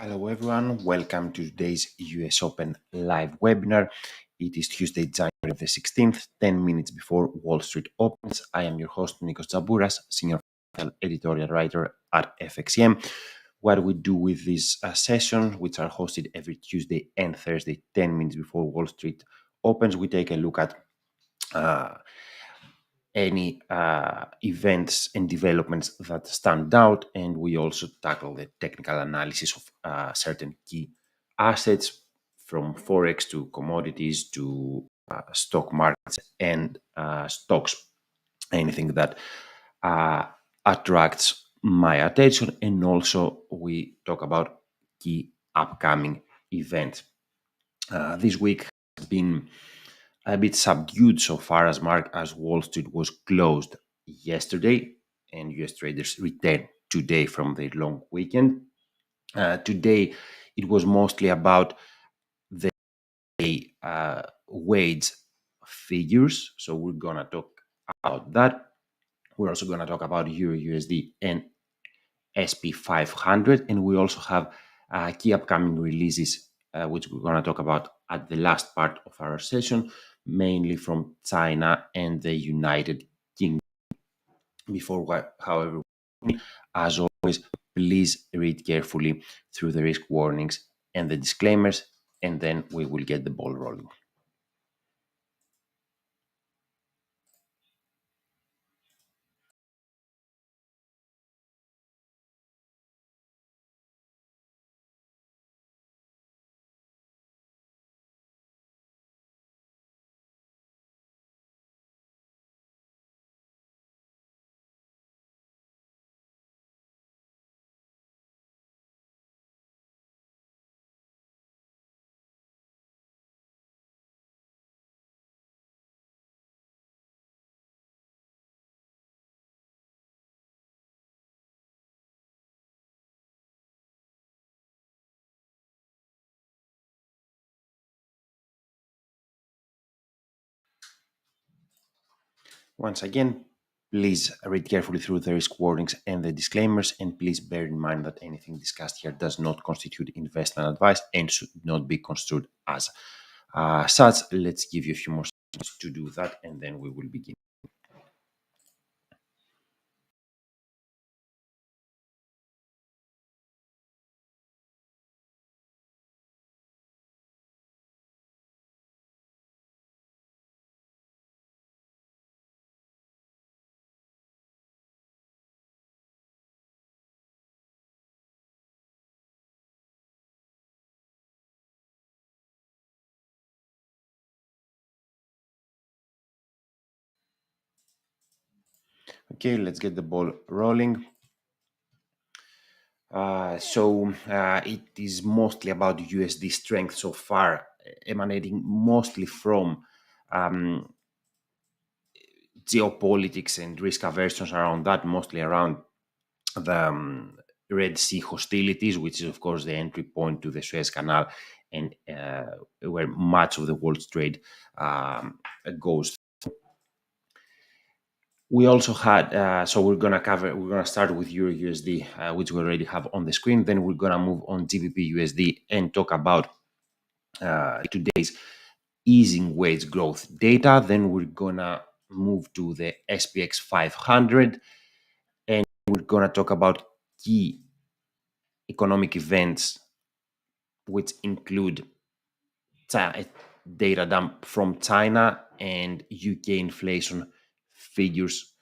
Hello everyone, welcome to today's US Open live webinar. It is Tuesday, January the 16th, 10 minutes before Wall Street opens. I am your host, Nikos Tsabouras, Senior Editorial Writer at FXCM. What we do with these sessions, which are hosted every Tuesday and Thursday, 10 minutes before Wall Street opens, we take a look at any events and developments that stand out, and we also tackle the technical analysis of certain key assets, from forex to commodities to stock markets and stocks, anything that attracts my attention. And also we talk about key upcoming events. This week has been a bit subdued so far as Wall Street was closed yesterday and US traders returned today from the long weekend. Today, it was mostly about the wage figures. So we're going to talk about that. We're also going to talk about Euro USD and SP 500. And we also have key upcoming releases, which we're going to talk about at the last part of our session, mainly from China and the United Kingdom. However, as always, please read carefully through the risk warnings and the disclaimers, and then we will get the ball rolling. Once again, please read carefully through the risk warnings and the disclaimers, and please bear in mind that anything discussed here does not constitute investment advice and should not be construed as such. Let's give you a few more seconds to do that, and then we will begin. Okay, let's get the ball rolling. It is mostly about USD strength so far, emanating mostly from geopolitics and risk aversions around that, mostly around the Red Sea hostilities, which is, of course, the entry point to the Suez Canal, and where much of the world's trade goes. We also had, so we're going to start with Euro USD, which we already have on the screen. Then we're going to move on GBP USD and talk about today's easing wage growth data. Then we're going to move to the SPX 500, and we're going to talk about key economic events, which include data dump from China and UK inflation figures.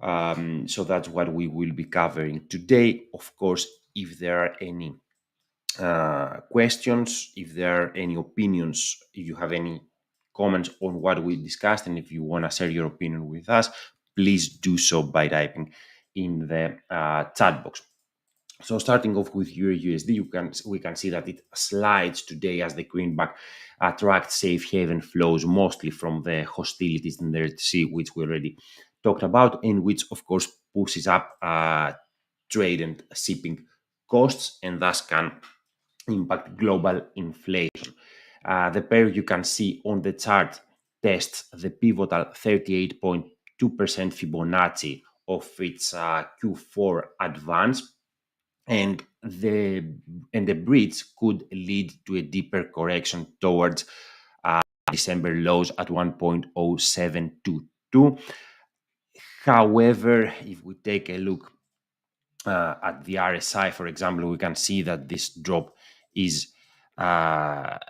So that's what we will be covering today. Of course, if there are any questions, if there are any opinions, if you have any comments on what we discussed, and if you want to share your opinion with us, please do so by typing in the chat box. So starting off with Euro USD, we can see that it slides today as the greenback attracts safe haven flows, mostly from the hostilities in the Red Sea, which we already talked about, and which of course pushes up trade and shipping costs, and thus can impact global inflation. The pair you can see on the chart tests the pivotal 38.2% Fibonacci of its Q4 advance. and the breach could lead to a deeper correction towards December lows at 1.0722. However, if we take a look at the RSI, for example, we can see that this drop is a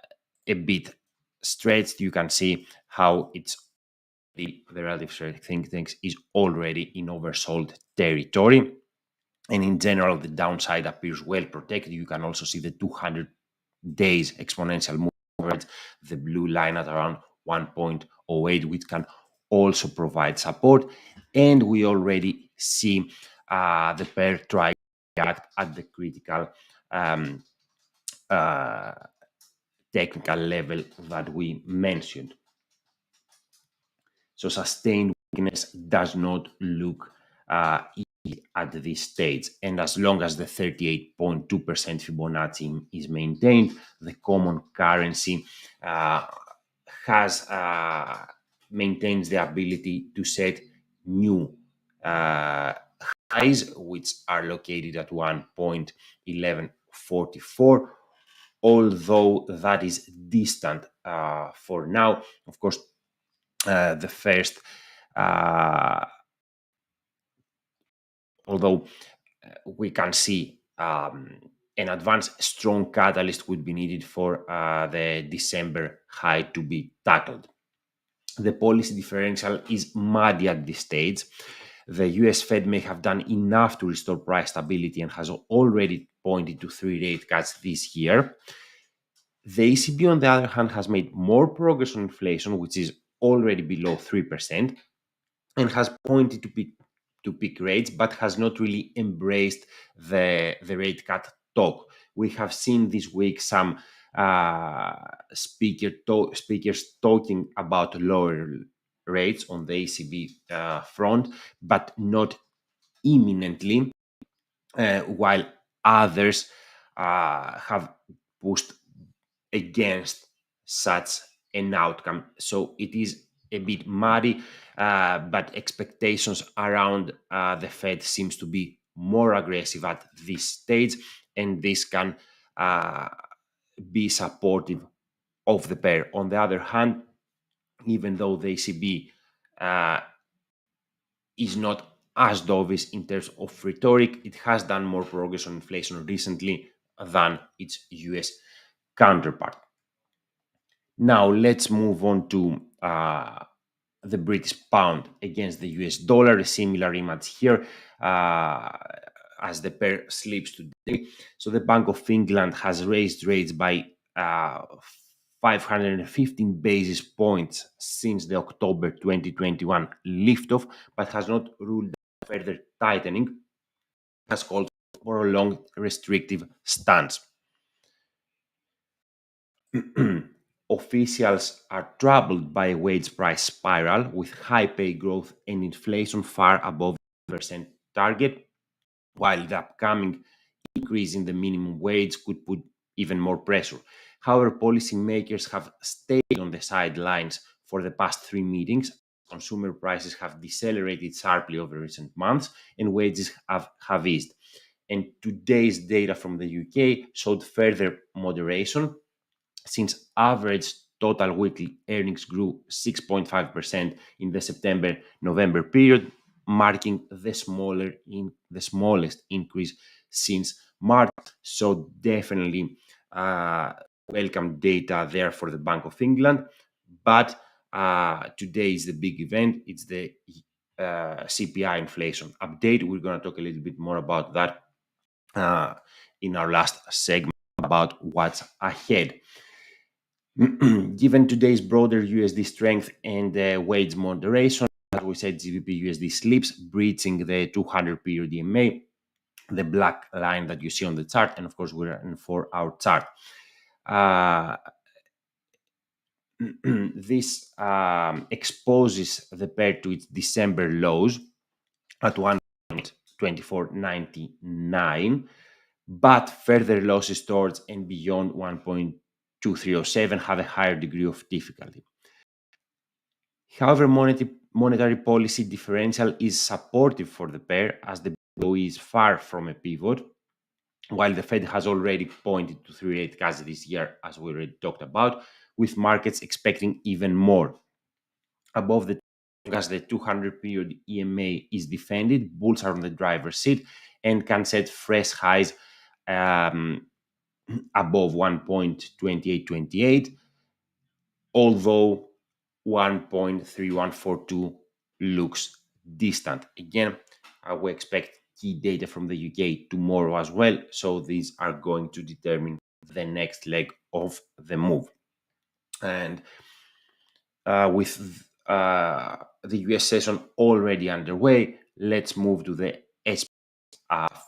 bit stretched. You can see how it's the relative strength index is already in oversold territory. And in general, the downside appears well protected. You can also see the 200 days exponential movement, the blue line at around 1.08, which can also provide support. And we already see the pair try to act at the critical um, uh, technical level that we mentioned. So sustained weakness does not look easy at this stage. And as long as the 38.2% Fibonacci is maintained, the common currency has maintains the ability to set new highs, which are located at 1.1144, although that is distant for now. Of course, the first, although we can see an advanced strong catalyst would be needed for the December high to be tackled. The policy differential is muddy at this stage. The US Fed may have done enough to restore price stability and has already pointed to 3 rate cuts this year. The ECB, on the other hand, has made more progress on inflation, which is already below 3%, and has pointed to peak rates, but has not really embraced the rate cut talk. We have seen this week some speakers talking about lower rates on the ECB front, but not imminently, while others have pushed against such an outcome. So it is a bit muddy, but expectations around the Fed seems to be more aggressive at this stage, and this can be supportive of the pair. On the other hand, even though the ECB is not as dovish in terms of rhetoric, it has done more progress on inflation recently than its US counterpart. Now let's move on to the British pound against the US dollar. A similar image here as the pair slips today. So the Bank of England has raised rates by 515 basis points since the October 2021 liftoff, but has not ruled out further tightening, has called for a long restrictive stance. Officials are troubled by a wage price spiral with high pay growth and inflation far above the percent target, while the upcoming increase in the minimum wage could put even more pressure. However, policymakers have stayed on the sidelines for the past 3 meetings. Consumer prices have decelerated sharply over recent months and wages have eased. And today's data from the UK showed further moderation, since average total weekly earnings grew 6.5% in the September-November period, marking the smallest increase since March. So definitely welcome data there for the Bank of England. But today is the big event. It's the CPI inflation update. We're going to talk a little bit more about that in our last segment about what's ahead. Given today's broader USD strength and wage moderation, as we said, GBP USD slips, breaching the 200-period EMA, the black line that you see on the chart, and of course we're in for our chart. This exposes the pair to its December lows at 1.2499, but further losses towards and beyond 1.2307 have a higher degree of difficulty. However, monetary policy differential is supportive for the pair, as the BOE is far from a pivot, while the Fed has already pointed to 3 rate cuts this year, as we already talked about, with markets expecting even more. Above the as the 200 period EMA is defended, bulls are on the driver's seat and can set fresh highs um, above 1.2828, although 1.3142 looks distant. Again, we expect key data from the UK tomorrow as well, so these are going to determine the next leg of the move. And with the US session already underway, let's move to the SP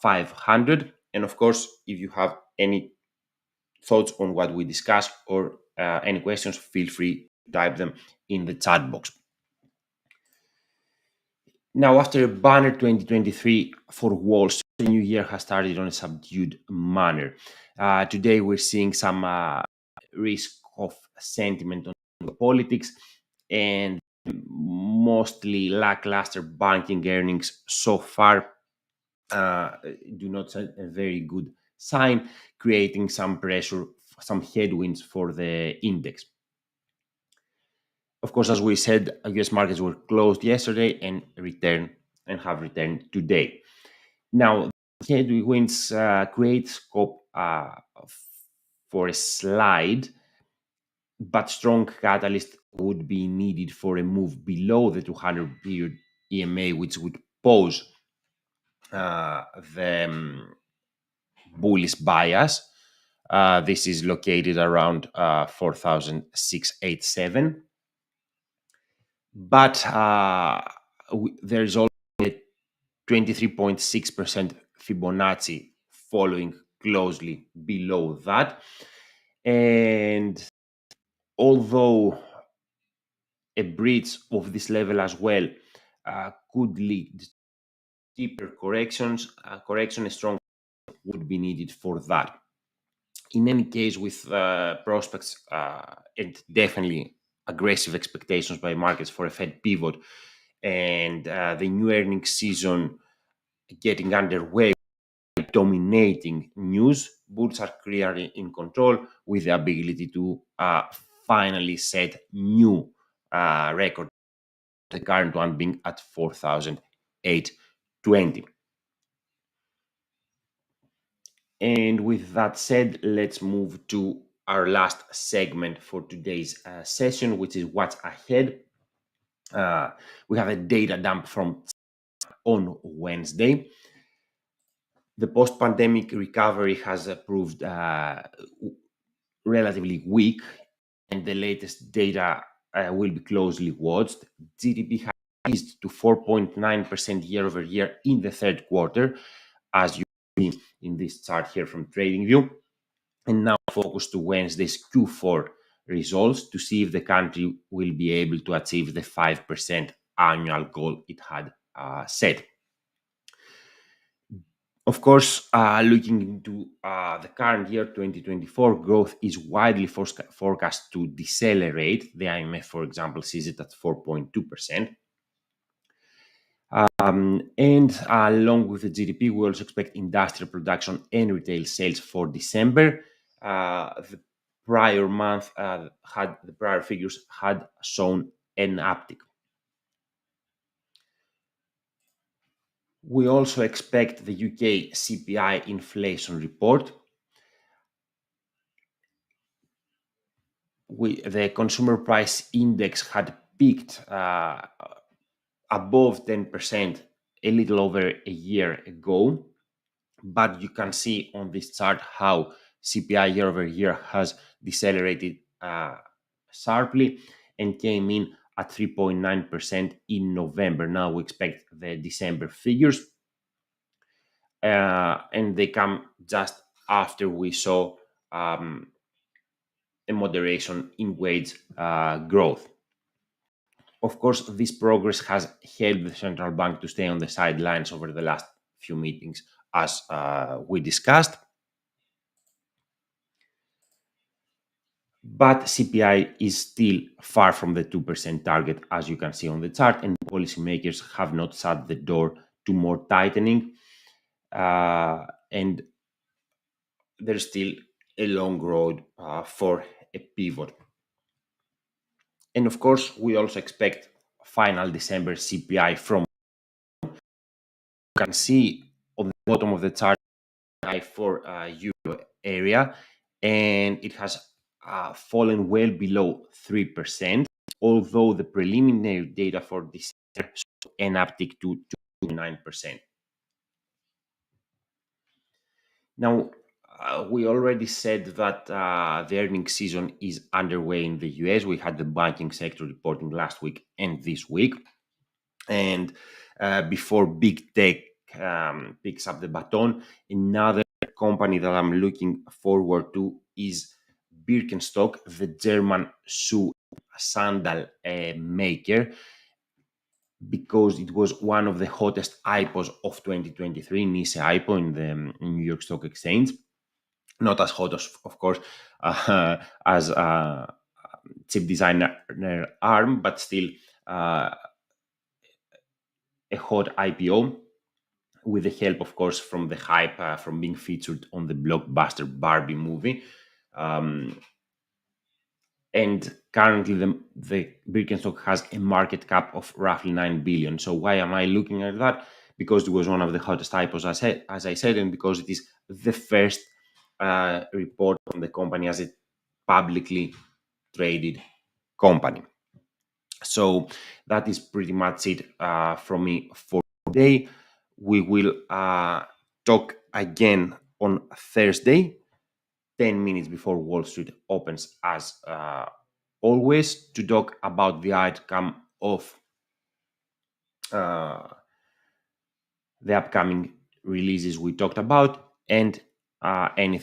500. And of course, if you have any thoughts on what we discussed or any questions, feel free to type them in the chat box. Now, after a banner 2023 for Wall Street, the new year has started on a subdued manner. Today, we're seeing some risk of sentiment on politics and mostly lackluster banking earnings so far do not set a very good sign, creating some pressure, some headwinds for the index. Of course, as we said, US markets were closed yesterday and have returned today. Now, headwinds create scope for a slide, but strong catalyst would be needed for a move below the 200 period EMA, which would pose the bullish bias. This is located around 4,687. But there is also a 23.6% Fibonacci following closely below that. And although a breach of this level as well could lead deeper corrections, correction is strong would be needed for that. In any case, with prospects and definitely aggressive expectations by markets for a Fed pivot and the new earnings season getting underway, dominating news, bulls are clearly in control with the ability to finally set new record, the current one being at 4,820. And with that said, let's move to our last segment for today's session, which is what's ahead. We have a data dump from on Wednesday. The post-pandemic recovery has proved relatively weak, and the latest data will be closely watched. GDP has increased to 4.9% year over year in the third quarter, as you see in this chart here from TradingView. And now focus to Wednesday's Q4 results to see if the country will be able to achieve the 5% annual goal it had set. Of course, looking into the current year, 2024, growth is widely forecast to decelerate. The IMF, for example, sees it at 4.2%. And along with the GDP, we also expect industrial production and retail sales for December. The prior month the prior figures had shown an uptick. We also expect the UK CPI inflation report. The consumer price index had peaked above 10% a little over a year ago, but you can see on this chart how CPI year over year has decelerated sharply and came in at 3.9% in November. Now we expect the December figures, and they come just after we saw a moderation in wage growth. Of course, this progress has helped the central bank to stay on the sidelines over the last few meetings, as we discussed. But CPI is still far from the 2% target, as you can see on the chart, and policymakers have not shut the door to more tightening. And there's still a long road for a pivot. And of course, we also expect final December CPI from, you can see on the bottom of the chart for euro area, and it has fallen well below 3%, although the preliminary data for December saw an uptick to 9%. Now, we already said that the earnings season is underway in the US. We had the banking sector reporting last week and this week. And before big tech picks up the baton, another company that I'm looking forward to is Birkenstock, the German shoe sandal maker, because it was one of the hottest IPOs of 2023, NISE IPO in the New York Stock Exchange. Not as hot as, of course, as chip designer ARM, but still a hot IPO, with the help, of course, from the hype from being featured on the blockbuster Barbie movie. And currently, the Birkenstock has a market cap of roughly 9 billion. So why am I looking at that? Because it was one of the hottest IPOs, as I said, and because it is the first report from the company as a publicly traded company. So that is pretty much it from me for today. We will talk again on Thursday, 10 minutes before Wall Street opens, as always, to talk about the outcome of the upcoming releases we talked about, and anything